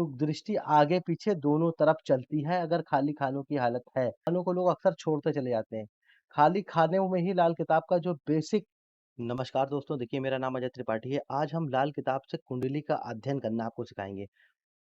तो दृष्टि आगे पीछे दोनों तरफ चलती है अगर खाली खानों की हालत है। खानों को लोग अक्सर छोड़ते चले जाते हैं। खाली खानों में ही लाल किताब का जो बेसिक। नमस्कार दोस्तों, देखिए मेरा नाम अजय त्रिपाठी है। आज हम लाल किताब से कुंडली का अध्ययन करना आपको सिखाएंगे।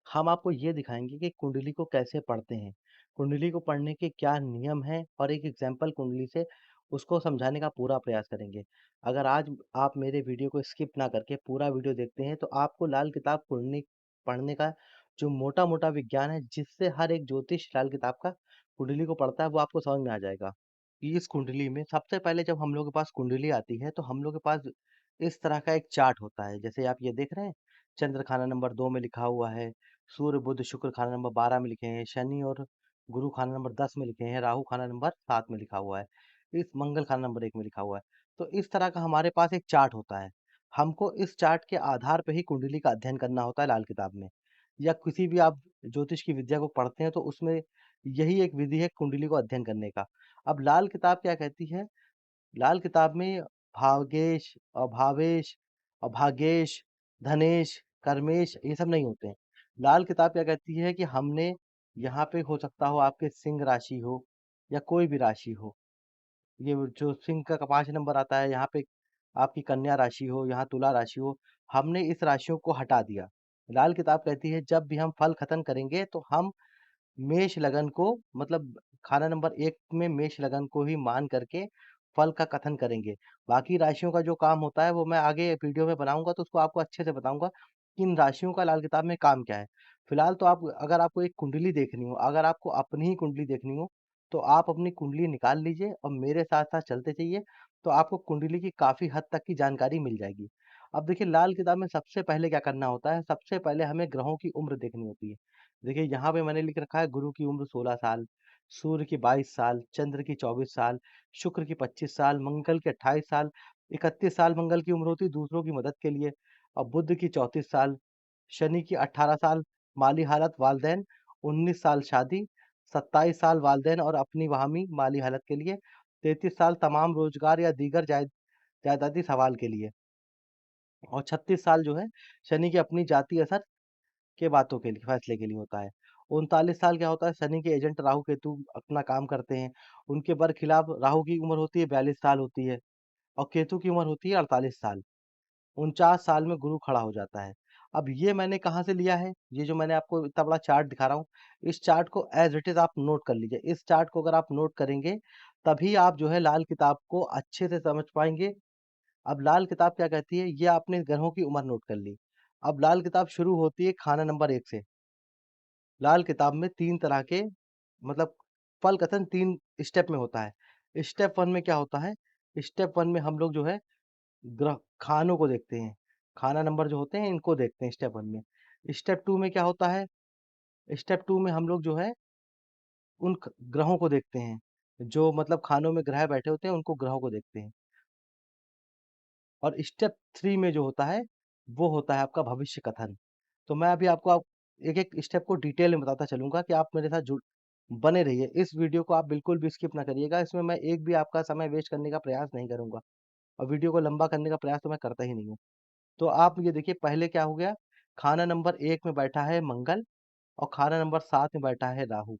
हम आपको ये दिखाएंगे कि कुंडली को कैसे पढ़ते हैं, कुंडली को पढ़ने के क्या नियम हैं और एक एग्जाम्पल कुंडली से उसको समझाने का पूरा प्रयास करेंगे। अगर आज आप मेरे वीडियो को स्किप ना करके पूरा वीडियो देखते हैं तो आपको लाल किताब कुंडली पढ़ने का जो मोटा मोटा विज्ञान है, जिससे हर एक ज्योतिष लाल किताब का कुंडली को पढ़ता है, वो आपको समझ में आ जाएगा। कि इस कुंडली में सबसे पहले जब हम लोग के पास कुंडली आती है तो हम लोग के पास इस तरह का एक चार्ट होता है, जैसे आप ये देख रहे हैं। चंद्र खाना नंबर 2 में लिखा हुआ है, सूर्य बुध शुक्र खाना नंबर 12 में लिखे हैं, शनि और गुरु खाना नंबर 10 में लिखे हैं, राहु खाना नंबर 7 में लिखा हुआ है, इस मंगल खाना नंबर 1 में लिखा हुआ है। तो इस तरह का हमारे पास एक चार्ट होता है। हमको इस चार्ट के आधार पे ही कुंडली का अध्ययन करना होता है लाल किताब में। या किसी भी आप ज्योतिष की विद्या को पढ़ते हैं तो उसमें यही एक विधि है कुंडली को अध्ययन करने का। अब लाल किताब क्या कहती है? लाल किताब में भागेश, अभावेश, अभागेश, धनेश, कर्मेश ये सब नहीं होते हैं। लाल किताब क्या कहती है कि हमने यहाँ पे हो सकता हो आपके सिंह राशि हो या कोई भी राशि हो। ये जो सिंह का 5 नंबर आता है, यहाँ पे आपकी कन्या राशि हो, यहाँ तुला राशि हो, हमने इस राशियों को हटा दिया। लाल किताब कहती है जब भी हम फल खतन करेंगे तो हम मेष लगन को, मतलब खाना नंबर 1 में मेष लगन को ही मान करके फल का कथन करेंगे। बाकी राशियों का जो काम होता है वो मैं आगे वीडियो में बनाऊँगा तो उसको आपको अच्छे से बताऊँगा कि इन राशियों का लाल किताब में काम क्या है। फिलहाल तो आप, अगर आपको एक कुंडली देखनी हो, अगर आपको अपनी ही कुंडली देखनी हो, तो आप अपनी कुंडली निकाल लीजिए और मेरे साथ-साथ चलते जाइए, तो आपको कुंडली की काफ़ी हद तक की जानकारी मिल जाएगी। अब देखिए लाल किताब में सबसे पहले क्या करना होता है, सबसे पहले हमें ग्रहों की उम्र देखनी होती है। देखिए यहाँ पे मैंने लिख रखा है गुरु की उम्र 16 साल, सूर्य की 22 साल, चंद्र की 24 साल, शुक्र की 25 साल, मंगल की 28 साल, 31 साल मंगल की उम्र होती है दूसरों की मदद के लिए, और बुध की 34 साल, शनि की 18 साल, माली हालत वालदैन, 19 साल शादी, 27 साल वालदैन और अपनी वाहमी माली हालत के लिए, 33 साल तमाम रोजगार या दीगर जायदादी सवाल के लिए, और 36 साल जो है शनि की अपनी जाति असर के बातों के लिए, फैसले के लिए होता है। 39 साल क्या होता है, शनि के एजेंट राहु केतु अपना काम करते हैं। उनके बरखिलाफ राहु की उम्र होती है 42 साल होती है और केतु की उम्र होती है 48 साल। 49 साल में गुरु खड़ा हो जाता है। अब ये मैंने कहाँ से लिया है? ये जो मैंने आपको इतना बड़ा चार्ट दिखा रहा हूँ, इस चार्ट को एज़ इट इज़ आप नोट कर लीजिए। इस चार्ट को अगर आप नोट करेंगे, तभी आप जो है लाल किताब को अच्छे से समझ पाएँगे। अब लाल किताब क्या कहती है, ये आपने ग्रहों की उम्र नोट कर ली। अब लाल किताब शुरू होती है खाना नंबर 1 से। लाल किताब में 3 तरह के, मतलब फल कथन 3 स्टेप में होता है। स्टेप 1 में क्या होता है? स्टेप 1 में हम लोग जो है ग्रह खानों को देखते हैं। खाना नंबर जो होते हैं इनको देखते हैं स्टेप 1 में। स्टेप 2 में क्या होता है? स्टेप 2 में हम लोग जो है उन ग्रहों को देखते हैं। जो मतलब खानों में ग्रह बैठे होते हैं उनको ग्रहों को देखते हैं। और स्टेप 3 में जो होता है वो होता है आपका भविष्य कथन। तो मैं अभी आपको एक-एक स्टेप को डिटेल में बताता चलूँगा कि आप मेरे साथ जुड़ बने रहिए। इस वीडियो को आप बिल्कुल भी स्किप ना करिएगा। इसमें मैं एक भी आपका समय वेस्ट करने का प्रयास नहीं करूँगा और वीडियो को लंबा करने का प्रयास तो मैं करता ही नहीं हूँ। तो आप ये देखिए पहले क्या हो गया, खाना नंबर 1 में बैठा है मंगल और खाना नंबर 7 में बैठा है राहु।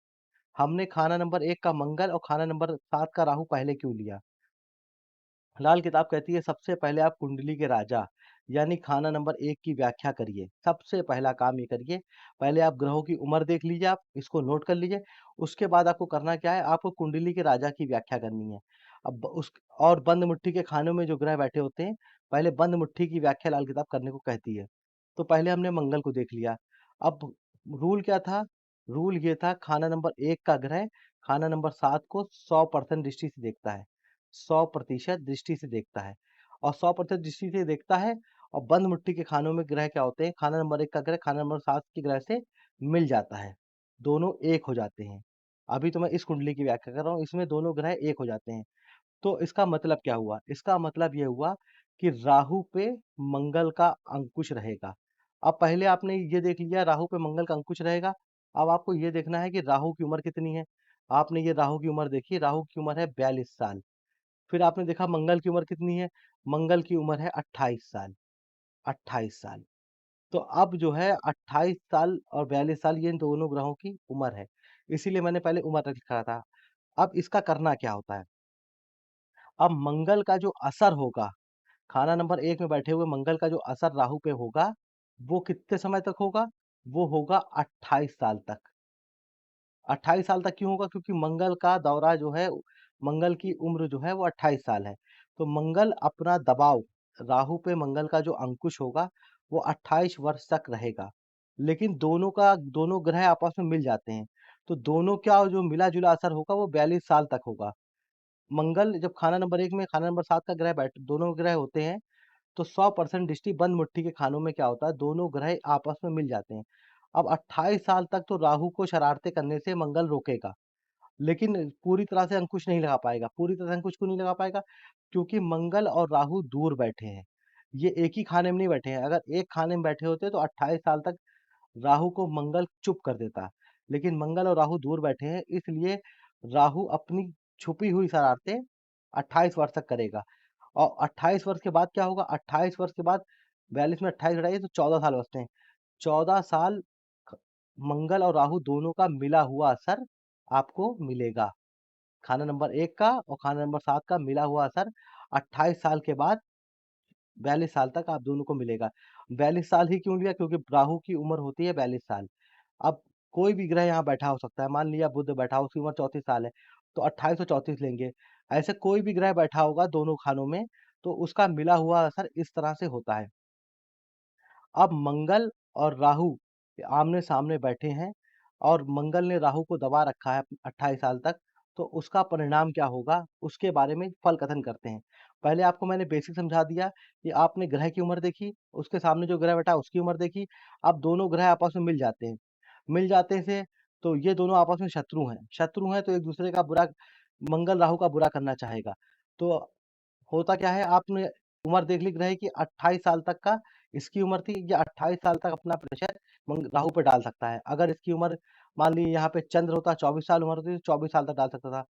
हमने खाना नंबर 1 का मंगल और खाना नंबर 7 का राहु पहले क्यों लिया? लाल किताब कहती है सबसे पहले आप कुंडली के राजा यानी खाना नंबर 1 की व्याख्या करिए। सबसे पहला काम ये करिए, पहले आप ग्रहों की उम्र देख लीजिए, आप इसको नोट कर लीजिए। उसके बाद आपको करना क्या है, आपको कुंडली के राजा की व्याख्या करनी है। अब उस और बंद मुट्ठी के खानों में जो ग्रह बैठे होते हैं, पहले बंद मुट्ठी की व्याख्या लाल किताब करने को कहती है। तो पहले हमने मंगल को देख लिया। अब रूल क्या था? रूल ये था, खाना नंबर 1 का ग्रह खाना नंबर 7 को 100% दृष्टि से देखता है। 100% दृष्टि से देखता है और 100% दृष्टि से देखता है। और बंद मिट्टी के खानों में ग्रह क्या होते हैं, खाना नंबर 1 का ग्रह खाना नंबर 7 के ग्रह से मिल जाता है, दोनों एक हो जाते हैं। अभी तो मैं इस कुंडली की व्याख्या कर रहा हूँ, इसमें दोनों ग्रह एक हो जाते हैं। तो इसका मतलब क्या हुआ? इसका मतलब ये हुआ कि राहु पे मंगल का अंकुश रहेगा। अब पहले आपने ये देख लिया राहु पे मंगल का अंकुश रहेगा। अब आपको ये देखना है कि राहु की उम्र कितनी है। आपने ये राहु की उम्र देखी, राहु की उम्र है 42 साल। फिर आपने देखा मंगल की उम्र कितनी है, मंगल की उम्र है 28 साल, 28 साल। तो अब जो है 28 साल और 42 साल ये इन दोनों ग्रहों की उम्र है। इसीलिए मैंने पहले उम्र रख लिखा था। अब इसका करना क्या होता है? अब मंगल का जो असर होगा, खाना नंबर 1 में बैठे हुए मंगल का जो असर राहु पे होगा, वो कितने समय तक होगा? वो होगा 28 साल तक। 28 साल तक क्यों होगा? क्योंकि मंगल का दौरा जो है, मंगल की उम्र जो है वो 28 साल है। तो मंगल अपना दबाव, राहु पे मंगल का जो अंकुश होगा, वो 28 वर्ष तक रहेगा। लेकिन दोनों ग्रह आपस में मिल जाते हैं। तो दोनों का जो मिला-जुला असर होगा वो 42 साल तक होगा। मंगल जब खाना नंबर 1 में खाना नंबर 7 का ग्रह दोनों ग्रह होते हैं, तो 100% दृष्टि बंद मुट्ठी के खानों में क्या होता है, दोनों ग्रह आपस में मिल जाते हैं। अब 28 साल तक तो राहु को शरारतें करने से मंगल रोकेगा, लेकिन पूरी तरह से अंकुश नहीं लगा पाएगा। पूरी तरह से अंकुश क्यों नहीं लगा पाएगा? क्योंकि मंगल और राहु दूर बैठे हैं। ये एक ही खाने में नहीं बैठे हैं। अगर एक खाने में बैठे होते तो 28 साल तक राहु को मंगल चुप कर देता। लेकिन मंगल और राहु दूर बैठे हैं, इसलिए राहु अपनी छुपी हुई शरारतें 28 वर्ष तक करेगा। और 28 वर्ष के बाद क्या होगा? 28 वर्ष के बाद 42 में 28 घटाइए तो 14 साल बचते हैं। 14 साल ख मंगल और राहु दोनों का मिला हुआ असर आपको मिलेगा। खाना नंबर 1 का और खाना नंबर 7 का मिला हुआ असर 28 साल के बाद 42 साल तक आप दोनों को मिलेगा। 42 साल ही क्यों लिया? क्योंकि राहु की उम्र होती है 42 साल। अब कोई भी ग्रह यहाँ बैठा हो सकता है। मान लिया बुध बैठा हो, उसकी उम्र 34 साल है, तो 28 और 34 लेंगे। ऐसे कोई भी ग्रह बैठा होगा दोनों खानों में, तो उसका मिला हुआ असर इस तरह से होता है। अब मंगल और राहु आमने-सामने बैठे हैं और मंगल ने राहु को दबा रखा है 28 साल तक, तो उसका परिणाम क्या होगा, उसके बारे में फल कथन करते हैं। पहले आपको मैंने बेसिक समझा दिया कि आपने ग्रह की उम्र देखी, उसके सामने जो ग्रह बैठा है उसकी उम्र देखी, अब दोनों ग्रह आपस में मिल जाते हैं। मिल जाते से तो ये दोनों आपस में शत्रु हैं तो एक-दूसरे का बुरा, मंगल राहु का बुरा करना चाहेगा। तो होता क्या है, आपने उम्र देख ली ग्रह की 28 साल तक का इसकी उम्र थी, ये 28 साल तक अपना प्रेशर राहु पे डाल सकता है। अगर इसकी उम्र मान ली यहाँ पे चंद्र होता 24 साल उम्र होती तो 24 साल तक डाल सकता था।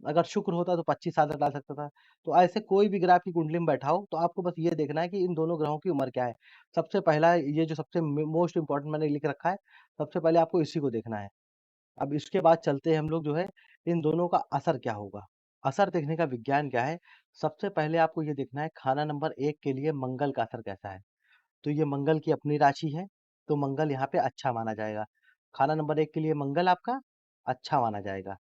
अगर शुक्र होता तो 25 साल तक डाल सकता था। तो ऐसे कोई भी ग्रह आपकी कुंडली में बैठा हो तो आपको बस ये देखना है कि इन दोनों ग्रहों की उम्र क्या है। सबसे पहला ये जो सबसे मोस्ट इंपॉर्टेंट मैंने लिख रखा है, सबसे पहले आपको इसी को देखना है। अब इसके बाद चलते हैं हम लोग जो है, इन दोनों का असर क्या होगा? असर देखने का विज्ञान क्या है? सबसे पहले आपको ये देखना है खाना नंबर 1 के लिए मंगल का असर कैसा है? तो ये मंगल की अपनी राशि है, तो मंगल यहाँ पे अच्छा माना जाएगा। खाना नंबर 1 के लिए मंगल आपका अच्छा माना जाएगा।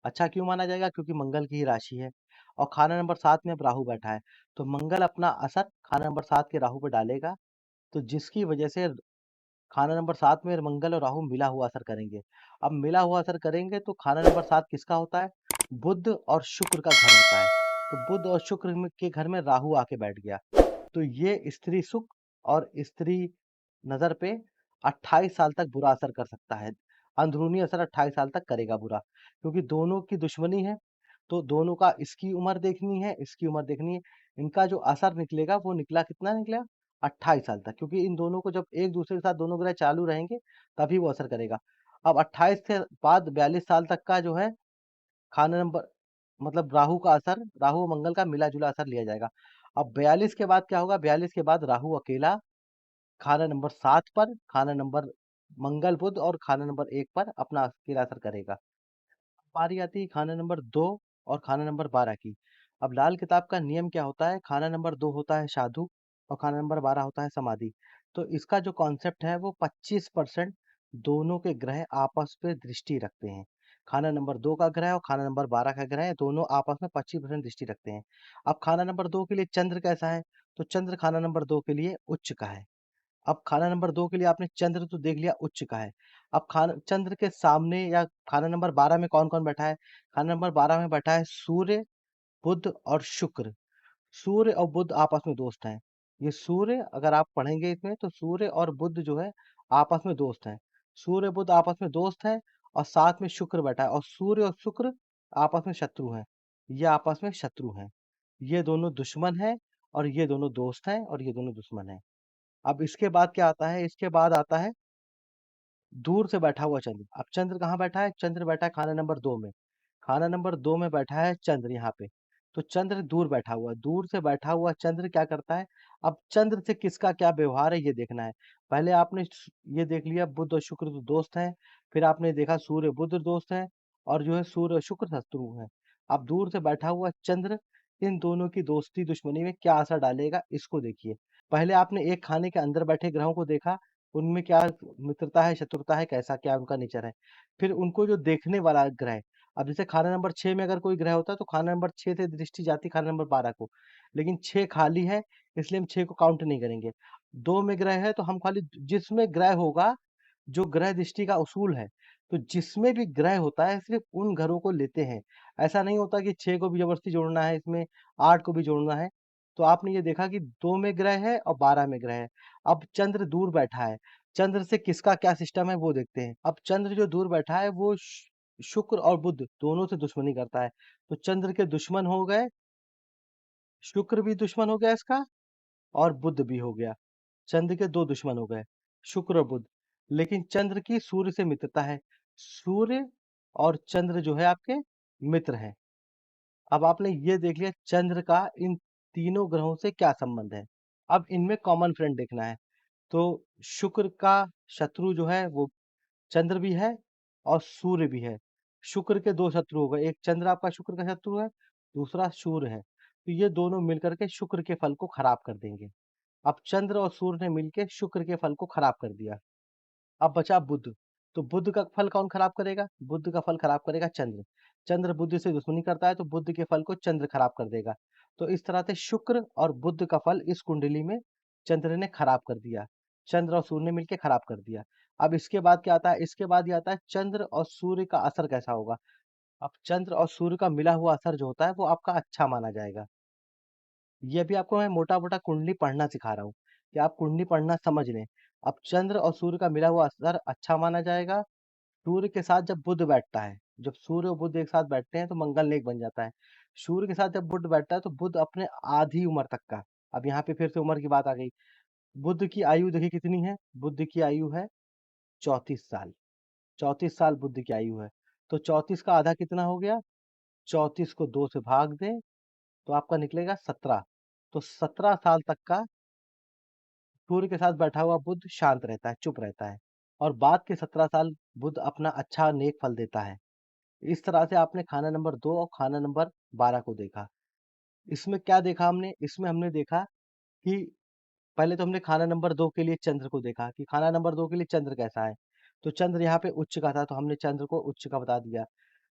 अच्छा क्यों माना जाएगा? क्योंकि मंगल की ही राशि है। और खाना नंबर 7 में अब राहु बैठा है, तो मंगल अपना असर खाना नंबर 7 के राहु पे डालेगा, तो जिसकी वजह से खाना नंबर 7 में मंगल और राहु मिला हुआ असर करेंगे। अब मिला हुआ असर करेंगे तो खाना नंबर 7 किसका होता है? बुध और शुक्र का घर होता है। तो बुध और शुक्र के घर में राहु आके बैठ गया। तो ये स्त्री सुख और स्त्री नज़र पे 28 साल तक बुरा असर कर सकता है। अंदरूनी असर 28 साल तक करेगा बुरा, क्योंकि दोनों की दुश्मनी है, तो दोनों का इसकी उम्र देखनी है, इसकी उम्र देखनी है। इनका जो असर निकलेगा वो निकला कितना निकला? 28 साल तक, क्योंकि इन दोनों को जब एक-दूसरे के साथ दोनों ग्रह चालू रहेंगे, तभी वो असर करेगा। अब 28 से बाद 42 साल तक का जो है खाना नंबर, मतलब राहु का असर, राहु और मंगल का मिला-जुला असर लिया जाएगा। अब 42 के बाद क्या होगा? 42 के बाद राहु अकेला खाना नंबर 7 पर, खाना नंबर मंगल, बुध और खाना नंबर 1 पर अपना अकेला असर करेगा। बारी आती है खाना नंबर 2 और खाना नंबर 12 की। अब लाल किताब का नियम क्या होता है? खाना नंबर 2 होता है साधु और खाना नंबर 12 होता है समाधि। तो इसका जो कॉन्सेप्ट है वो 25% दोनों के ग्रह आपस में दृष्टि रखते हैं। खाना नंबर 2 का ग्रह और खाना नंबर 12 का ग्रह दोनों आपस में 25% दृष्टि रखते हैं। अब खाना नंबर 2 के लिए चंद्र कैसा है? तो चंद्र खाना नंबर 2 के लिए उच्च का है। अब खाना नंबर 2 के लिए आपने चंद्र तो देख लिया उच्च का है। अब खाना चंद्र के सामने या खाना नंबर 12 में कौन-कौन बैठा है? खाना नंबर 12 में बैठा है सूर्य, बुध और शुक्र। सूर्य और बुध आपस में दोस्त हैं। ये सूर्य अगर आप पढ़ेंगे इसमें तो सूर्य और बुध जो है आपस में दोस्त हैं। सूर्य बुध आपस में दोस्त हैं और साथ में शुक्र बैठा है और सूर्य और शुक्र आपस में शत्रु हैं। ये आपस में शत्रु हैं। ये दोनों दुश्मन हैं और ये दोनों दोस्त हैं और ये दोनों दुश्मन हैं। अब इसके बाद क्या आता है? इसके बाद आता है दूर से बैठा हुआ चंद्र। अब चंद्र कहाँ बैठा है? चंद्र बैठा है खाना नंबर 2 में। खाना नंबर 2 में बैठा है चंद्र यहाँ पे। तो चंद्र दूर बैठा हुआ है, दूर से बैठा हुआ चंद्र क्या करता है, अब चंद्र से किसका क्या व्यवहार है ये देखना है। पहले आपने ये देख लिया बुध और शुक्र तो दोस्त हैं, फिर आपने देखा सूर्य बुध दोस्त है और जो है सूर्य और शुक्र शत्रु है। अब दूर से बैठा हुआ चंद्र इन दोनों की दोस्ती दुश्मनी में क्या असर डालेगा इसको देखिए। पहले आपने एक खाने के अंदर बैठे ग्रहों को देखा, उनमें क्या मित्रता है, शत्रुता है, कैसा क्या उनका नेचर है। फिर उनको जो देखने वाला ग्रह, अब जैसे खाना नंबर 6 में अगर कोई ग्रह होता तो खाना नंबर 6 से दृष्टि जाती खाना नंबर 12 को। लेकिन 6 खाली है इसलिए हम 6 को काउंट नहीं करेंगे। 2 में ग्रह है तो हम खाली जिसमें ग्रह होगा, जो ग्रह दृष्टि का उसूल है, तो जिसमें भी ग्रह होता है सिर्फ उन घरों को लेते हैं। ऐसा नहीं होता कि 6 को भी जबरदस्ती जोड़ना है इसमें, 8 को भी जोड़ना है। तो आपने ये देखा कि 2 में ग्रह है और 12 में ग्रह है। अब चंद्र दूर बैठा है, चंद्र से किसका क्या सिस्टम है वो देखते हैं। अब चंद्र जो दूर बैठा है वो शुक्र और बुध दोनों से दुश्मनी करता है। तो चंद्र के दुश्मन हो गए, शुक्र भी दुश्मन हो गया इसका और बुध भी हो गया। चंद्र के 2 दुश्मन हो गए, शुक्र और बुध। लेकिन चंद्र की सूर्य से मित्रता है। सूर्य और चंद्र जो है आपके मित्र हैं। अब आपने ये देख लिया चंद्र का इन तीनों ग्रहों से क्या संबंध है। अब इनमें कॉमन फ्रेंड देखना है। तो शुक्र का शत्रु जो है वो चंद्र भी है और सूर्य भी है। शुक्र के 2 शत्रु हो गए, एक चंद्र आपका शुक्र का शत्रु है, दूसरा सूर्य है। तो ये दोनों मिलकर के शुक्र के फल को खराब कर देंगे। अब चंद्र और सूर्य ने मिलके शुक्र के फल को खराब कर दिया। अब बचा बुध। तो बुध का फल कौन खराब करेगा? बुध का फल खराब करेगा चंद्र। चंद्र बुध से दुश्मनी करता है तो बुध के फल को चंद्र खराब कर देगा। तो इस तरह से शुक्र और बुध का फल इस कुंडली में चंद्र ने खराब कर दिया। चंद्र और सूर्य ने मिलकर खराब कर दिया। अब इसके बाद क्या आता है? इसके बाद ये आता है चंद्र और सूर्य का असर कैसा होगा। अब चंद्र और सूर्य का मिला हुआ असर जो होता है वो आपका अच्छा माना जाएगा। ये भी आपको मैं मोटा-मोटा कुंडली पढ़ना सिखा रहा हूँ, कि आप कुंडली पढ़ना समझ लें। अब चंद्र और सूर्य का मिला हुआ असर अच्छा माना जाएगा। सूर्य के साथ जब बुध बैठता है, जब सूर्य और बुध एक साथ बैठते हैं तो मंगल एक बन जाता है। सूर्य के साथ जब बुध बैठता है तो बुध अपने आधी उम्र तक का, अब यहाँ पे फिर से उम्र की बात आ गई। बुध की आयु देखिए कितनी है? बुध की आयु है 34 साल। 34 साल बुध की आयु है। तो 34 का आधा कितना हो गया? 34 को 2 से भाग दें तो आपका निकलेगा 17। तो 17 साल तक का सूर्य के साथ बैठा हुआ बुध शांत रहता है, चुप रहता है और बाद के 17 साल बुध अपना अच्छा नेक फल देता है। इस तरह से आपने खाना नंबर 2 और खाना नंबर 12 को देखा। इसमें क्या देखा हमने? इसमें हमने देखा कि पहले तो हमने खाना नंबर 2 के लिए चंद्र को देखा कि खाना नंबर 2 के लिए चंद्र कैसा है। तो चंद्र यहाँ पे उच्च का था तो हमने चंद्र को उच्च का बता दिया।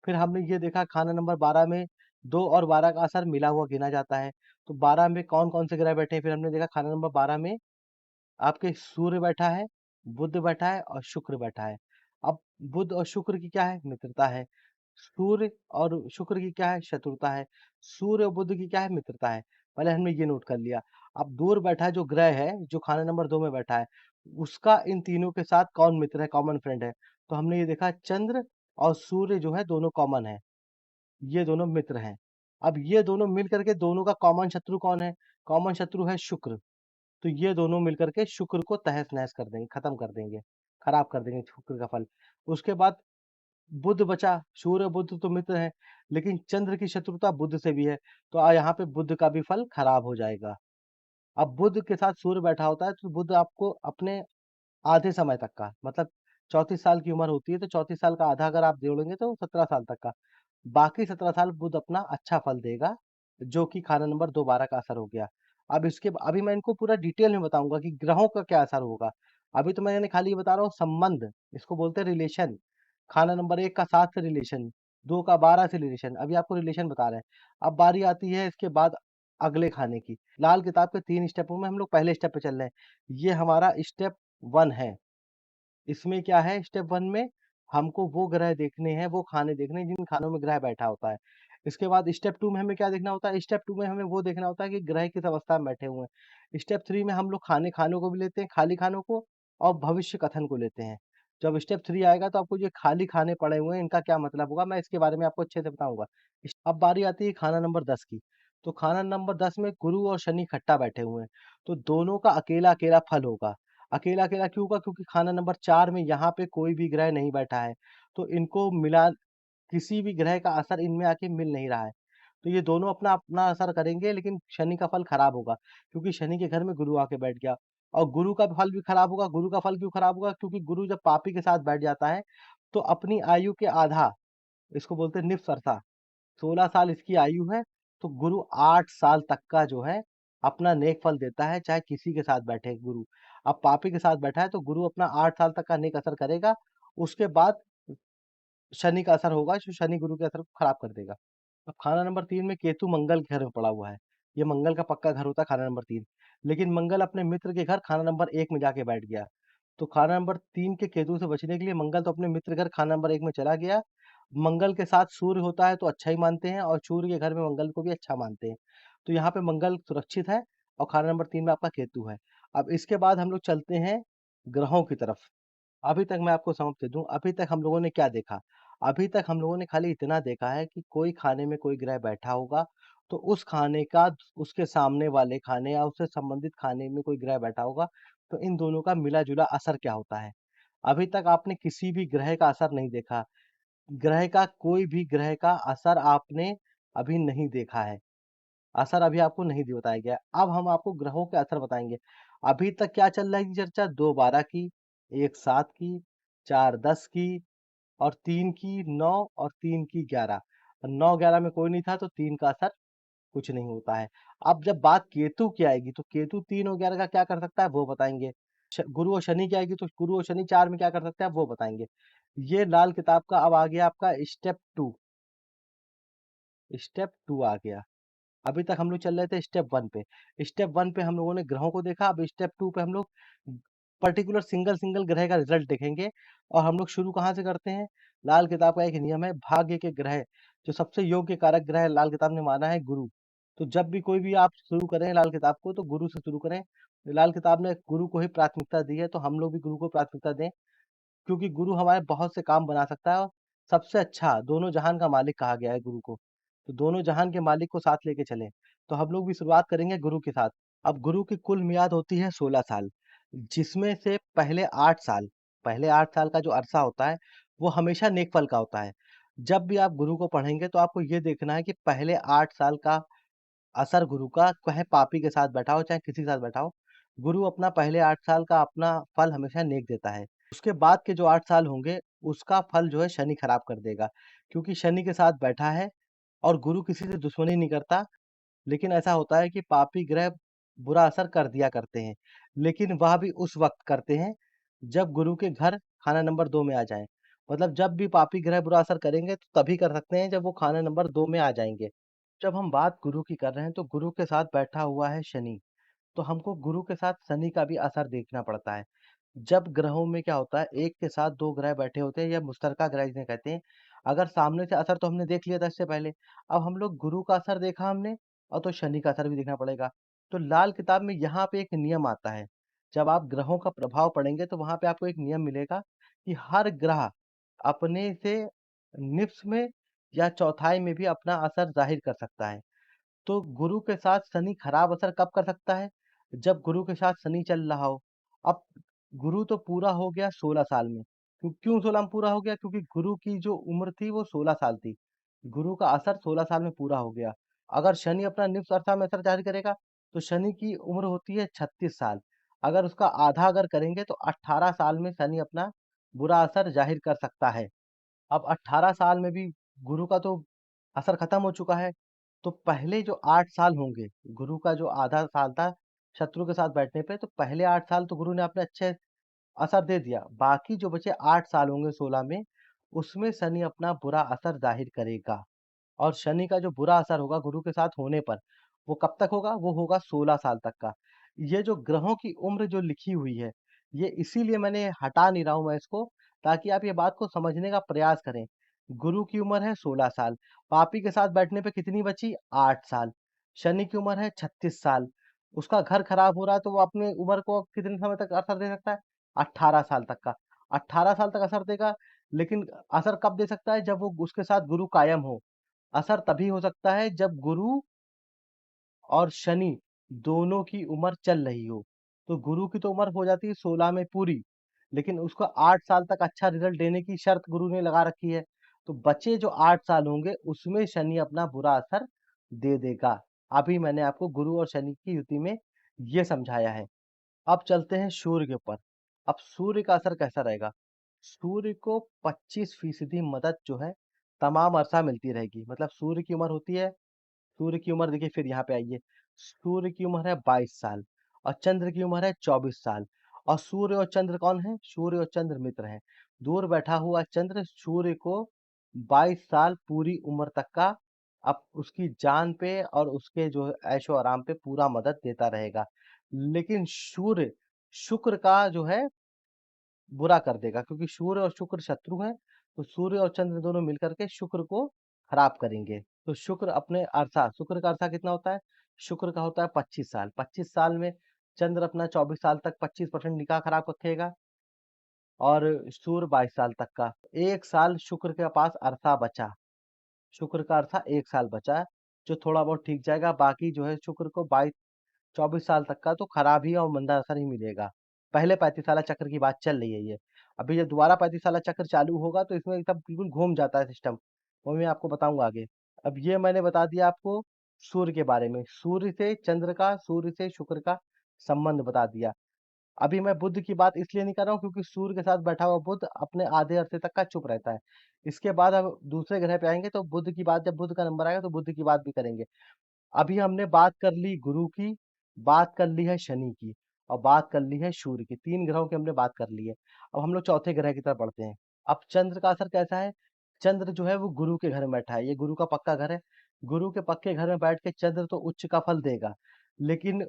फिर हमने ये देखा खाना नंबर 12 में 2 और 12 का असर मिला हुआ गिना जाता है। तो 12 में कौन-कौन से ग्रह बैठे हैं? फिर हमने देखा खाना नंबर 12 में आपके सूर्य बैठा है, बुध बैठा है और शुक्र बैठा है। अब बुध और शुक्र की क्या है? मित्रता है। सूर्य और शुक्र की क्या है? शत्रुता है। सूर्य और बुध की क्या है? मित्रता है। पहले हमने ये नोट कर लिया। अब दूर बैठा जो ग्रह है, जो खाना नंबर 2 में बैठा है, उसका इन तीनों के साथ कौन मित्र है, कॉमन फ्रेंड है? तो हमने ये देखा चंद्र और सूर्य जो है दोनों कॉमन है। ये दोनों मित्र हैं। अब ये दोनों मिल करके दोनों का कॉमन शत्रु कौन है? कॉमन शत्रु है शुक्र। तो ये दोनों मिलकर के शुक्र को तहस-नहस कर देंगे, खत्म कर देंगे, खराब कर देंगे शुक्र का फल। उसके बाद बुध बचा, सूर्य बुध तो मित्र हैं, लेकिन चंद्र की शत्रुता बुध से भी है, तो यहाँ पे बुध का भी फल खराब हो जाएगा। अब बुध के साथ सूर्य बैठा होता है, तो बुध आपको अपने आधे समय तक का मतलब 34 साल की उम्र होती है, तो 34 साल का आधा अगर आप जोड़ेंगे तो 17 साल तक का। बाकी 17 साल बुध अपना अच्छा फल देगा, जो कि खाना नंबर 2 12 का असर हो गया। अब अभी मैं इनको पूरा डिटेल में बताऊँगा कि ग्रहों का क्या असर होगा। अभी तो मैंने खाली ये बता रहा हूँ संबंध, इसको बोलते हैं रिलेशन। खाना नंबर 1 का 7 से रिलेशन, 2 का 12 से रिलेशन, अभी आपको रिलेशन बता रहे हैं। अब बारी आती है इसके बाद अगले खाने की। लाल किताब के 3 स्टेपों में हम लोग पहले स्टेप पे चल रहे हैं। ये हमारा स्टेप 1 है। इसमें क्या है स्टेप 1 में हमको वो ग्रह देखने हैं, वो खाने देखने हैं जिन खानों में ग्रह बैठा होता है। इसके बाद स्टेप 2 में हमें क्या देखना होता है? स्टेप 2 में हमें वो देखना होता है कि ग्रह किस अवस्था में बैठे हुए हैं। स्टेप 3 में हम लोग खानों को भी लेते हैं, खाली खानों को और भविष्य कथन को लेते हैं। जब स्टेप 3 आएगा तो आपको ये खाली खाने पड़े हुए हैं, इनका क्या मतलब होगा, मैं इसके बारे में आपको अच्छे से बताऊँगा। अब बारी आती है खाना नंबर 10 की। तो खाना नंबर 10 में गुरु और शनि इकट्ठा बैठे हुए हैं। तो दोनों का अकेला-अकेला फल होगा। अकेला-अकेला क्यों होगा? क्योंकि खाना नंबर 4 में यहाँ पे कोई भी ग्रह नहीं बैठा है। तो इनको मिला किसी भी ग्रह का असर इनमें आके मिल नहीं रहा है। तो ये दोनों अपना-अपना असर करेंगे, लेकिन शनि का फल खराब होगा, क्योंकि शनि के घर में गुरु आके बैठ गया। और गुरु का फल भी खराब होगा। गुरु का फल क्यों खराब होगा? क्योंकि गुरु जब पापी के साथ बैठ जाता है, तो अपनी आयु के आधा, इसको बोलते हैं निपसरता, 16 साल इसकी आयु है, तो गुरु 8 साल तक का जो है अपना नेक फल देता है, चाहे किसी के साथ बैठे गुरु। अब पापी के साथ बैठा है तो गुरु अपना 8 साल तक का नेक असर करेगा, उसके बाद शनि का असर होगा, जो शनि गुरु के असर को खराब कर देगा। अब खाना नंबर 3 में केतु मंगल के घर में पड़ा हुआ है। ये मंगल का पक्का घर होता है खाना नंबर 3। लेकिन मंगल अपने मित्र के घर खाना नंबर 1 में जाके बैठ गया। तो खाना नंबर 3 के केतु से बचने के लिए मंगल तो अपने मित्र के घर खाना नंबर 1 में चला गया। मंगल के साथ सूर्य होता है तो अच्छा ही मानते हैं, और सूर्य के घर में मंगल को भी अच्छा मानते हैं। तो यहाँ पे मंगल सुरक्षित है और खाना नंबर 3 में आपका केतु है। अब इसके बाद हम लोग चलते हैं ग्रहों की तरफ। अभी तक मैं आपको समझ दे दूँ, अभी तक हम लोगों ने क्या देखा? अभी तक हम लोगों ने खाली इतना देखा है कि कोई खाने में कोई ग्रह बैठा होगा, तो उस खाने का उसके सामने वाले खाने या उससे संबंधित खाने में कोई ग्रह बैठा होगा, तो इन दोनों का मिला-जुला असर क्या होता है? अभी तक आपने किसी भी ग्रह का असर नहीं देखा। कोई भी ग्रह का असर आपने अभी नहीं देखा है। असर अभी आपको नहीं बताया गया है। अब हम आपको ग्रहों के असर बताएँगे। अभी तक क्या चल रहा है जी चर्चा? 2 12 की, 1 7 की, 4 10 की और 3 की 9 और 3 की 11। 9-11 में कोई नहीं था तो 3 का असर कुछ नहीं होता है। अब जब बात केतु की आएगी तो केतु 3 और 11 का क्या कर सकता है वो बताएँगे। गुरु और शनि की आएगी तो गुरु और शनि 4 में क्या कर सकते हैं वो बताएँगे। ये लाल किताब का अब आ गया आपका स्टेप 2। स्टेप 2 आ गया। अभी तक हम लोग चल रहे थे स्टेप 1 पे। स्टेप 1 पे हम लोगों ने ग्रहों को देखा, अब स्टेप 2 पे हम लोग पर्टिकुलर सिंगल-सिंगल ग्रह का रिज़ल्ट देखेंगे। और हम लोग शुरू कहाँ से करते हैं? लाल किताब का एक नियम है, भाग्य के ग्रह, जो सबसे योग्य कारक ग्रह लाल किताब ने माना है गुरु। तो जब भी कोई भी आप शुरू करें लाल किताब को तो गुरु से शुरू करें। लाल किताब ने गुरु को ही प्राथमिकता दी है, तो हम लोग भी गुरु को प्राथमिकता दें। क्योंकि गुरु हमारे बहुत से काम बना सकता है और सबसे अच्छा दोनों जहान का मालिक कहा गया है गुरु को। तो दोनों जहान के मालिक को साथ लेके चलें। तो हम लोग भी शुरुआत करेंगे गुरु के साथ। अब गुरु की कुल मियाद होती है 16 साल, जिसमें से पहले 8 साल का जो अरसा होता है, वो हमेशा नेक फल का होता है। जब भी आप गुरु को पढ़ेंगे तो आपको ये देखना है कि पहले 8 साल का असर गुरु का चाहे पापी के साथ बैठा हो, चाहे किसी के साथ बैठा हो, गुरु अपना पहले 8 साल का अपना फल हमेशा नेक देता है। उसके बाद के जो 8 साल होंगे, उसका फल जो है शनि खराब कर देगा। क्योंकि शनि के साथ बैठा है और गुरु किसी से दुश्मनी नहीं करता, लेकिन ऐसा होता है कि पापी ग्रह बुरा असर कर दिया करते हैं। लेकिन वह भी उस वक़्त करते हैं, जब गुरु के घर खाना नंबर 2 में आ जाएँ। मतलब जब भी पापी ग्रह बुरा असर करेंगे, तो तभी कर सकते हैं जब वो खाना नंबर 2 में आ जाएँगे। जब हम बात गुरु की कर रहे हैं, तो गुरु के साथ बैठा हुआ है शनि, तो हमको गुरु के साथ शनि का भी असर देखना पड़ता है। जब ग्रहों में क्या होता है, एक के साथ 2 ग्रह बैठे होते हैं या मुश्तरका ग्रह जिन्हें कहते हैं। अगर सामने से असर तो हमने देख लिया था इससे पहले, अब हम लोग गुरु का असर देखा हमने और तो शनि का असर भी देखना पड़ेगा। तो लाल किताब में यहाँ पे एक नियम आता है, जब आप ग्रहों का प्रभाव पढ़ेंगे तो वहाँ पे आपको एक नियम मिलेगा कि हर ग्रह अपने से निफ्स में या चौथाई में भी अपना असर ज़ाहिर कर सकता है। तो गुरु के साथ शनि खराब असर कब कर सकता है? जब गुरु के साथ शनि चल रहा हो। अब गुरु तो पूरा हो गया 16 साल में। क्यों 16 में पूरा हो गया? क्योंकि गुरु की जो उम्र थी वो 16 साल थी। गुरु का असर 16 साल में पूरा हो गया। अगर शनि अपना निफ्स अवस्था में असर जारी करेगा, तो शनि की उम्र होती है 36 साल। अगर उसका आधा अगर करेंगे तो 18 साल में शनि अपना बुरा असर ज़ाहिर कर सकता है। अब 18 साल में भी गुरु का तो असर खत्म हो चुका है। तो पहले जो 8 साल होंगे, गुरु का जो आधा साल था शत्रु के साथ बैठने पे, तो पहले 8 साल तो गुरु ने अपने अच्छे असर दे दिया। बाकी जो बचे 8 साल होंगे 16 में, उसमें शनि अपना बुरा असर ज़ाहिर करेगा। और शनि का जो बुरा असर होगा गुरु के साथ होने पर, वो कब तक होगा? वो होगा 16 साल तक का। ये जो ग्रहों की उम्र जो लिखी हुई है, ये इसीलिए मैंने हटा नहीं रहा हूँ मैं इसको, ताकि आप ये बात को समझने का प्रयास करें। गुरु की उम्र है 16 साल, पापी के साथ बैठने पे कितनी बची? 8 साल। शनि की उम्र है 36 साल, उसका घर खराब हो रहा है तो वो अपनी उम्र को कितने समय तक असर दे सकता है? 18 साल तक का। 18 साल तक असर देगा, लेकिन असर कब दे सकता है? जब वो उसके साथ गुरु कायम हो। असर तभी हो सकता है जब गुरु और शनि दोनों की उम्र चल रही हो। तो गुरु की तो उम्र हो जाती है 16 में पूरी, लेकिन उसको 8 साल तक अच्छा रिज़ल्ट देने की शर्त गुरु ने लगा रखी है। तो बचे जो 8 साल होंगे उसमें शनि अपना बुरा असर दे देगा। अभी मैंने आपको गुरु और शनि की युति में ये समझाया है। अब चलते हैं सूर्य के ऊपर। अब सूर्य का असर कैसा रहेगा? सूर्य को 25% मदद जो है तमाम अरसा मिलती रहेगी। मतलब सूर्य की उम्र होती है, सूर्य की उम्र देखिए, फिर यहाँ पे आइए, सूर्य की उम्र है 22 साल और चंद्र की उम्र है 24 साल। और सूर्य और चंद्र कौन है? सूर्य और चंद्र मित्र हैं। दूर बैठा हुआ चंद्र सूर्य को 22 साल पूरी उम्र तक का अब उसकी जान पे और उसके जो ऐशो आराम पे पूरा मदद देता रहेगा। लेकिन सूर्य शुक्र का जो है बुरा कर देगा, क्योंकि सूर्य और शुक्र शत्रु हैं। तो सूर्य और चंद्र दोनों मिलकर के शुक्र को खराब करेंगे। तो शुक्र का अरसा कितना होता है? शुक्र का होता है 25 साल। 25 साल में चंद्र अपना 24 साल तक 25% निगाह खराब रखेगा और सूर्य 22 साल तक का। 1 साल शुक्र के पास अरसा बचा। शुक्र का अरसा 1 साल बचा, जो थोड़ा बहुत ठीक जाएगा। बाकी जो है शुक्र को 24 साल तक का तो खराब ही और मंदा असर ही मिलेगा। पहले 35 साला चक्र की बात चल रही है ये। अभी जब दोबारा 35 साला चक्र चालू होगा तो इसमें एकदम बिल्कुल घूम जाता है सिस्टम। वो मैं आपको बताऊंगा आगे। अब ये मैंने बता दिया आपको सूर्य के बारे में, सूर्य से चंद्र का, सूर्य से शुक्र का संबंध बता दिया। अभी मैं बुध की बात इसलिए नहीं कर रहा हूँ क्योंकि सूर्य के साथ बैठा हुआ बुध अपने आधे अरसे तक का चुप रहता है। इसके बाद अब दूसरे ग्रह पे आएंगे तो बुध की बात, जब बुध का नंबर आएगा तो बुध की बात भी करेंगे। अभी हमने बात कर ली गुरु की, बात कर ली है शनि की और बात कर ली है सूर्य की। 3 ग्रहों की हमने बात कर ली है। अब हम लोग चौथे ग्रह की तरफ बढ़ते हैं। अब चंद्र का असर कैसा है? चंद्र जो है वो गुरु के घर में बैठा है, ये गुरु का पक्का घर है। गुरु के पक्के घर में बैठ के चंद्र तो उच्च का फल देगा, लेकिन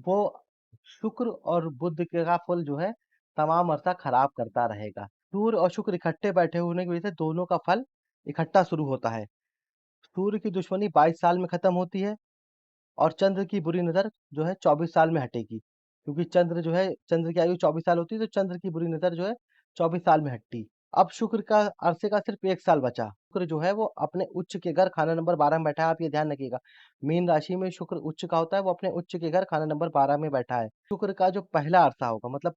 वो शुक्र और बुध के का फल जो है तमाम अरसा खराब करता रहेगा। सूर्य और शुक्र इकट्ठे बैठे होने की वजह से दोनों का फल इकट्ठा शुरू होता है। सूर्य की दुश्मनी 22 साल में खत्म होती है और चंद्र की बुरी नज़र जो है 24 साल में हटेगी, क्योंकि चंद्र जो है, चंद्र की आयु 24 साल होती है, तो चंद्र की बुरी नज़र जो है 24 साल में हटती। अब शुक्र का अरसे का सिर्फ 1 साल बचा। शुक्र जो है वो अपने उच्च के घर खाना नंबर 12 में बैठा है। आप ये ध्यान रखिएगा, मीन राशि में शुक्र उच्च का होता है, वो अपने उच्च के घर खाना नंबर 12 में बैठा है। शुक्र का जो पहला अरसा होगा, मतलब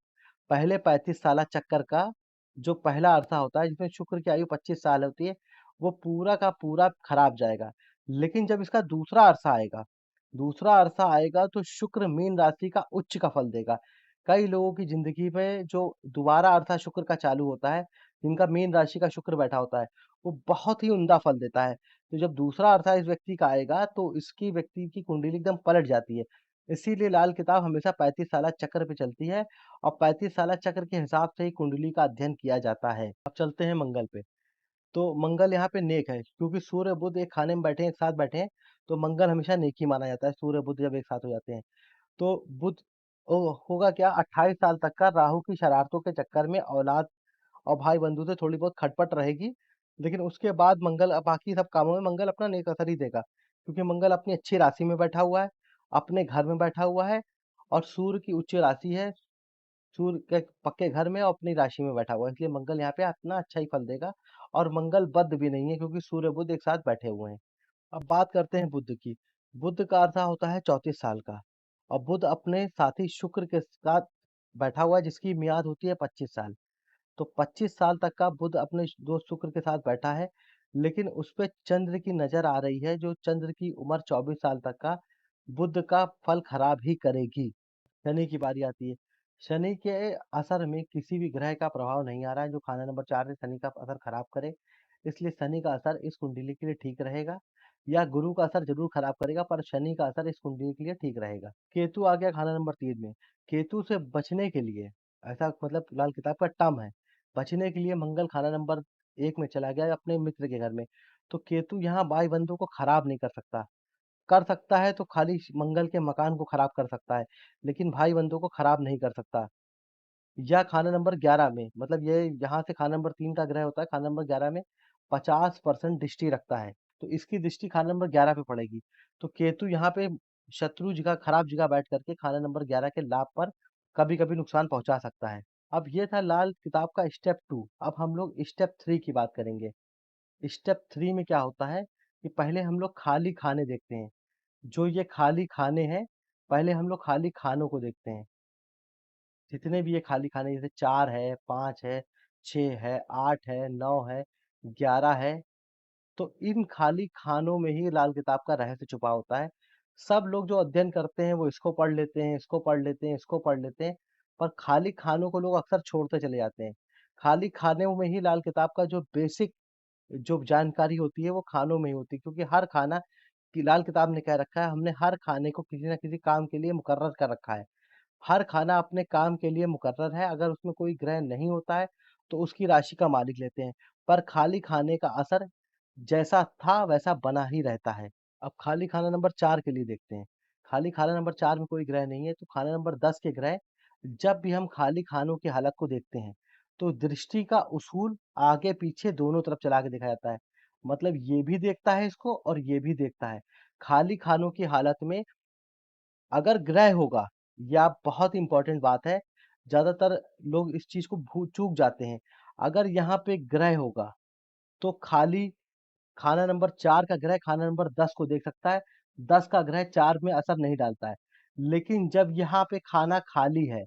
पहले 35 साला चक्कर का जो पहला अरसा होता है, जिसमें शुक्र की आयु 25 साल होती है, वो पूरा का पूरा खराब जाएगा। लेकिन जब इसका दूसरा अरसा आएगा तो शुक्र मीन राशि का उच्च का फल देगा। कई लोगों की जिंदगी में जो दोबारा अरसा शुक्र का चालू होता है, जिनका मीन राशि का शुक्र बैठा होता है, वो बहुत ही उम्दा फल देता है। तो जब दूसरा अरसा इस व्यक्ति का आएगा तो इसकी व्यक्ति की कुंडली एकदम पलट जाती है। इसीलिए लाल किताब हमेशा 35 साला चक्र पे चलती है और 35 साला चक्र के हिसाब से ही कुंडली का अध्ययन किया जाता है। अब चलते हैं मंगल पे। तो मंगल यहाँ पे नेक है, क्योंकि सूर्य बुध एक खाने में बैठे हैं, एक साथ बैठे हैं, तो मंगल हमेशा नेक ही माना जाता है सूर्य बुध जब एक साथ हो जाते हैं। तो बुध होगा क्या, 28 साल तक का राहु की शरारतों के चक्कर में औलाद और भाई बंधु से थोड़ी बहुत खटपट रहेगी। लेकिन उसके बाद मंगल बाकी सब कामों में मंगल अपना नेक असर ही देगा, क्योंकि मंगल अपनी अच्छी राशि में बैठा हुआ है, अपने घर में बैठा हुआ है और सूर्य की उच्च राशि है, सूर्य के पक्के घर में और अपनी राशि में बैठा हुआ है, इसलिए मंगल यहाँ पे अपना अच्छा ही फल देगा। और मंगल बद भी नहीं है, क्योंकि सूर्य बुध एक साथ बैठे हुए हैं। अब बात करते हैं बुध की। बुध का अर्थ होता है 34 साल का और बुध अपने साथी शुक्र के साथ बैठा हुआ है, जिसकी मियाद होती है 25 साल। तो 25 साल तक का बुध अपने दोस्त शुक्र के साथ बैठा है, लेकिन उस पे चंद्र की नजर आ रही है, जो चंद्र की उम्र 24 साल तक का बुध का फल खराब ही करेगी। शनि की बारी आती है। शनि के असर में किसी भी ग्रह का प्रभाव नहीं आ रहा है जो खाना नंबर 4 से शनि का असर खराब करे। इसलिए शनि का असर इस कुंडली के लिए ठीक रहेगा, या गुरु का असर जरूर खराब करेगा, पर शनि का असर इस कुंडली के लिए ठीक रहेगा। केतु आ गया खाना नंबर 3 में। केतु से बचने के लिए, ऐसा मतलब लाल किताब का टर्म है, बचने के लिए मंगल खाना नंबर 1 में चला गया अपने मित्र के घर में। तो केतु यहाँ भाई बंधु को खराब नहीं कर सकता। कर सकता है तो खाली मंगल के मकान को खराब कर सकता है, लेकिन भाई बंधु को खराब नहीं कर सकता। या खाना नंबर 11 में, मतलब ये यहाँ से खाना नंबर 3 का ग्रह होता है, खाना नंबर 11 में 50% दृष्टि रखता है, तो इसकी दृष्टि खाना नंबर 11 पे पड़ेगी। तो केतु यहाँ पे शत्रु जगह, खराब जगह बैठ करके खाना नंबर 11 के लाभ पर कभी कभी नुकसान पहुंचा सकता है। अब ये था लाल किताब का स्टेप 2। अब हम लोग स्टेप 3 की बात करेंगे। स्टेप 3 में क्या होता है कि पहले हम लोग खाली खाने देखते हैं। जो ये खाली खाने हैं, पहले हम लोग खाली खानों को देखते हैं। जितने भी ये खाली खाने, जैसे 4 है, 5 है, 6 है, 8 है, 9 है, 11 है, तो इन खाली खानों में ही लाल किताब का रहस्य छुपा होता है। सब लोग जो अध्ययन करते हैं वो इसको पढ़ लेते हैं, इसको पढ़ लेते हैं, इसको पढ़ लेते हैं, पर खाली खानों को लोग अक्सर छोड़ते चले जाते हैं। खाली खानों में ही लाल किताब का जो बेसिक जो जानकारी होती है वो खानों में ही होती है, क्योंकि हर खाना की लाल किताब ने कह रखा है, हमने हर खाने को किसी न किसी काम के लिए मुकर्रर कर रखा है। हर खाना अपने काम के लिए मुकर्रर है, अगर उसमें कोई ग्रह नहीं होता है, तो उसकी राशि का मालिक लेते हैं। पर खाली खाने का असर जैसा था वैसा बना ही रहता है। अब खाली खाना नंबर 4 के लिए देखते हैं। खाली खाना नंबर 4 में कोई ग्रह नहीं है, तो खाना नंबर 10 के ग्रह जब भी हम खाली खानों की हालत को देखते हैं, तो दृष्टि का उसूल आगे-पीछे दोनों तरफ चला के दिखाया जाता है। मतलब ये भी देखता है इसको और ये भी देखता है। खाली खानों की हालत में अगर ग्रह होगा, या बहुत इम्पोर्टेंट बात है, ज़्यादातर लोग इस चीज़ को चूक जाते हैं। अगर यहाँ पे ग्रह होगा, तो खाली खाना नंबर 4 का ग्रह खाना नंबर 10 को देख सकता है, 10 का ग्रह 4 में असर नहीं डालता है। लेकिन जब यहाँ पे खाना खाली है,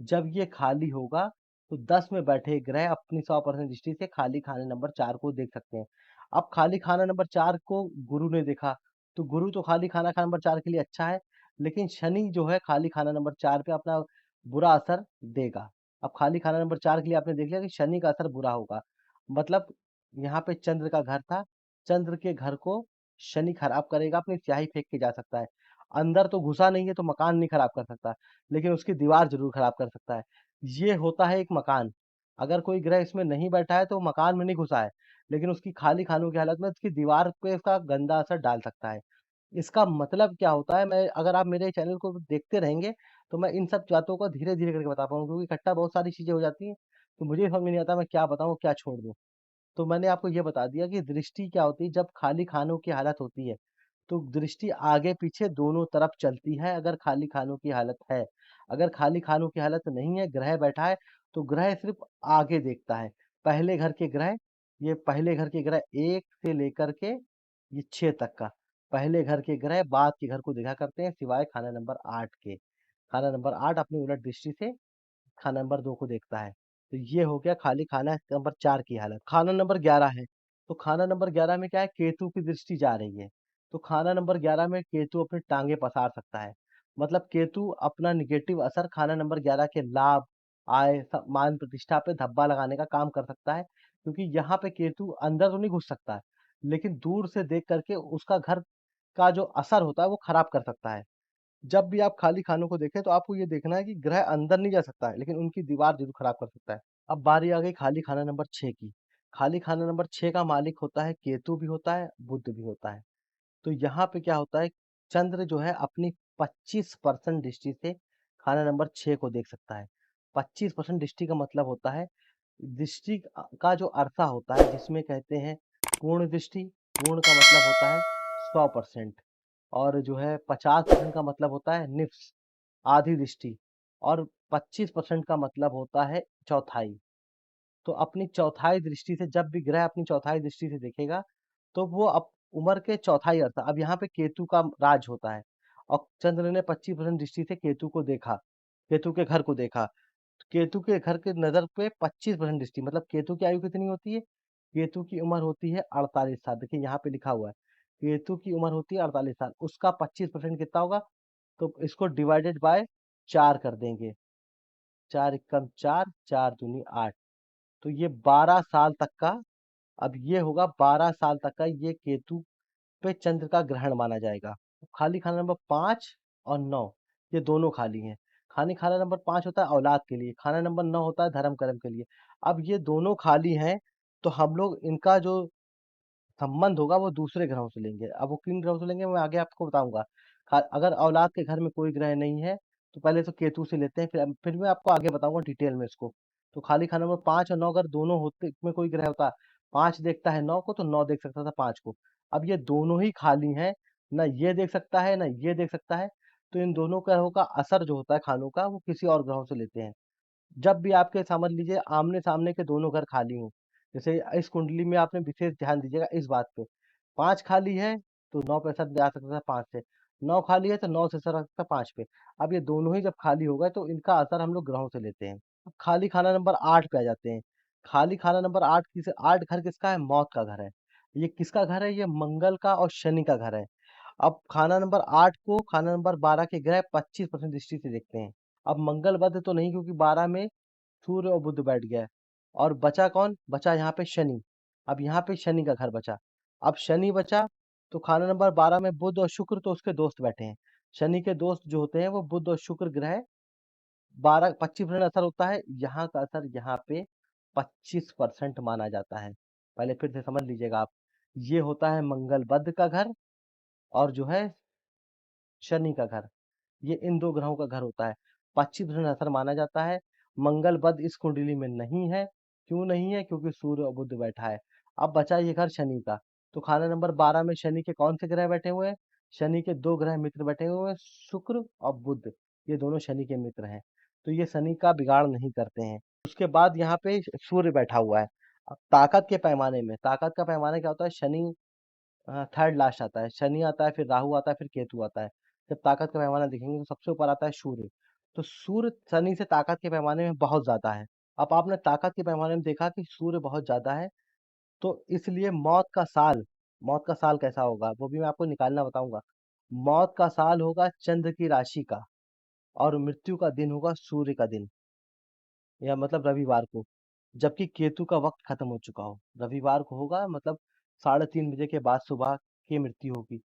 जब ये खाली होगा, तो 10 में बैठे ग्रह अपनी 100% दृष्टि से खाली खाने नंबर 4 को देख सकते हैं। अब खाली खाना नंबर 4 को गुरु ने देखा, तो गुरु तो खाली खाना खा नंबर 4 के लिए अच्छा है, लेकिन शनि जो है खाली खाना नंबर 4 पे अपना बुरा असर देगा। अब खाली खाना नंबर 4 के लिए आपने देख लिया कि शनि का असर बुरा होगा। मतलब यहाँ पे चंद्र का घर था, चंद्र के घर को शनि खराब करेगा, अपनी स्याही फेंक के जा सकता है। अंदर तो घुसा नहीं है तो मकान नहीं खराब कर सकता, लेकिन उसकी दीवार जरूर खराब कर सकता है। ये होता है एक मकान। अगर कोई ग्रह इसमें नहीं बैठा है तो मकान में नहीं घुसा है, लेकिन उसकी खाली खानों की हालत में उसकी दीवार पे उसका गंदा असर डाल सकता है। इसका मतलब क्या होता है, मैं अगर आप मेरे चैनल को देखते रहेंगे, तो मैं इन सब बातों को धीरे-धीरे करके बता पाऊँगा, क्योंकि इकट्ठा बहुत सारी चीज़ें हो जाती हैं, तो मुझे समझ में नहीं आता मैं क्या बताऊँ, क्या छोड़ दूँ। तो मैंने आपको ये बता दिया कि दृष्टि क्या होती है, जब खाली खानों की हालत होती है, तो दृष्टि आगे-पीछे दोनों तरफ चलती है, अगर खाली खानों की हालत है। अगर खाली खानों की हालत नहीं है, ग्रह बैठा है, तो ग्रह सिर्फ़ आगे देखता है। पहले घर के ग्रह, ये पहले घर के ग्रह 1 से लेकर के ये 6 तक का, पहले घर के ग्रह बाद के घर को देखा करते हैं, सिवाय खाना नंबर 8 के। खाना नंबर 8 अपनी उलट दृष्टि से खाना नंबर 2 को देखता है। तो ये हो गया खाली खाना नंबर 4 की हालत। खाना नंबर 11 है, तो खाना नंबर 11 में क्या है, केतु की दृष्टि जा रही है। तो खाना नंबर 11 में केतु अपनी टाँगें पसार सकता है। मतलब केतु अपना नेगेटिव असर खाना नंबर 11 के लाभ, आय, मान प्रतिष्ठा पे धब्बा लगाने का काम कर सकता है। क्योंकि यहाँ पे केतु अंदर तो नहीं घुस सकता है, लेकिन दूर से देख करके उसका घर का जो असर होता है वो खराब कर सकता है। जब भी आप खाली खानों को देखें तो आपको ये देखना है कि ग्रह अंदर नहीं जा सकता है, लेकिन उनकी दीवार ज़रूर खराब कर सकता है। अब बारी आ गई खाली खाना नंबर 6 की। खाली खाना नंबर 6 का मालिक होता है केतु भी होता है, बुध भी होता है। तो यहाँ पे क्या होता है, चंद्र जो है अपनी 25% दृष्टि से खाना नंबर 6 को देख सकता है। 25% दृष्टि का मतलब होता है, दृष्टि का जो अरसा होता है जिसमें कहते हैं पूर्ण दृष्टि, पूर्ण का मतलब होता है 100%, और जो है 50% का मतलब होता है निफ्स, आधी दृष्टि, और 25% का मतलब होता है चौथाई। तो अपनी चौथाई दृष्टि से जब भी ग्रह अपनी चौथाई दृष्टि से देखेगा, तो वो उम्र के चौथाई अर्थ, अब यहाँ पे केतु का राज होता है, और चंद्र ने 25% दृष्टि से केतु को देखा, केतु के घर को देखा। केतु के घर के नज़र पे 25% दृष्टि, मतलब केतु की आयु कितनी होती है? केतु की उम्र होती है 48 साल। देखिए यहाँ पे लिखा हुआ है, केतु की उम्र होती है 48 साल। उसका 25% कितना होगा? तो इसको डिवाइडेड बाय 4 कर देंगे। 4 एकम 4, 4 दूनी 8। तो ये 12 साल तक का, अब ये होगा 12 साल तक का ये केतु पे चंद्र का ग्रहण माना जाएगा। खाली खाना नंबर 5 और 9, ये दोनों खाली हैं। खाना नंबर 5 होता है औलाद के लिए, खाना नंबर 9 होता है धर्म कर्म के लिए। अब ये दोनों खाली हैं, तो हम लोग इनका जो संबंध होगा वो दूसरे ग्रहों से लेंगे। अब वो किन ग्रहों से लेंगे मैं आगे आपको बताऊँगा। अगर औलाद के घर में कोई ग्रह नहीं है, तो पहले तो केतु से लेते हैं, फिर मैं आपको आगे बताऊँगा डिटेल में इसको। तो खाली खाना नंबर 5 और 9 अगर दोनों होते में कोई ग्रह होता, 5 देखता है 9 को तो 9 देख सकता था 5 को। अब ये दोनों ही खाली हैं, ना ये देख सकता है, ना ये देख सकता है, तो इन दोनों ग्रहों का असर जो होता है खानों का, वो किसी और ग्रहों से लेते हैं। जब भी आपके समझ लीजिए आमने-सामने के दोनों घर खाली हों, जैसे इस कुंडली में आपने विशेष ध्यान दीजिएगा इस बात पे, 5 खाली है तो 9 पे असर जा सकता था 5 से, 9 खाली है तो 9 से असर आ सकता है 5 पे। अब ये दोनों ही जब खाली हो गए तो इनका असर हम लोग ग्रहों से लेते हैं। अब खाली खाना नंबर 8 पे आ जाते हैं। खाली खाना नंबर 8 8 घर किसका है? मौत का घर है। ये किसका घर है? ये मंगल का और शनि का घर है। अब खाना नंबर 8 को खाना नंबर 12 के ग्रह 25% दृष्टि से देखते हैं। अब मंगल बुध तो नहीं, क्योंकि 12 में सूर्य और बुध बैठ गया है। और बचा कौन? बचा यहाँ पे शनि। अब यहाँ पे शनि का घर बचा। अब शनि बचा, तो खाना नंबर 12 में बुध और शुक्र, तो उसके दोस्त बैठे हैं। शनि के दोस्त जो होते हैं वो बुध और शुक्र ग्रह 25% असर होता है। यहाँ का असर यहाँ पे 25% माना जाता है। पहले फिर से समझ लीजिएगा आप। ये होता है मंगल बुध का घर, और जो है शनि का घर। ये इन दो ग्रहों का घर होता है। 25% असर माना जाता है। मंगल बुध इस कुंडली में नहीं है। क्यों नहीं है? क्योंकि सूर्य और बुध बैठा है। अब बचा ये घर शनि का। तो खाना नंबर 12 में शनि के कौन से ग्रह बैठे हुए हैं? शनि के दो ग्रह मित्र बैठे हुए हैं, शुक्र और बुध। ये दोनों शनि के मित्र हैं। तो ये शनि का बिगाड़ नहीं करते हैं। उसके बाद यहाँ पे सूर्य बैठा हुआ है। अब ताकत के पैमाने में, ताकत का पैमाना क्या होता है? शनि थर्ड लास्ट आता है। शनि आता है, फिर राहु आता है, फिर केतु आता है। जब ताकत का पैमाना देखेंगे तो सबसे ऊपर आता है सूर्य। तो सूर्य शनि से ताकत के पैमाने में बहुत ज्यादा है। अब आपने ताकत के पैमाने में देखा कि सूर्य बहुत ज्यादा है, तो इसलिए मौत का साल कैसा होगा वो भी मैं आपको निकालना बताऊंगा। मौत का साल होगा चंद्र की राशि का, और मृत्यु का दिन होगा सूर्य का दिन, या मतलब रविवार को। जबकि केतु का वक्त खत्म हो चुका हो, रविवार को होगा, मतलब 3:30 बजे के बाद सुबह की मृत्यु होगी।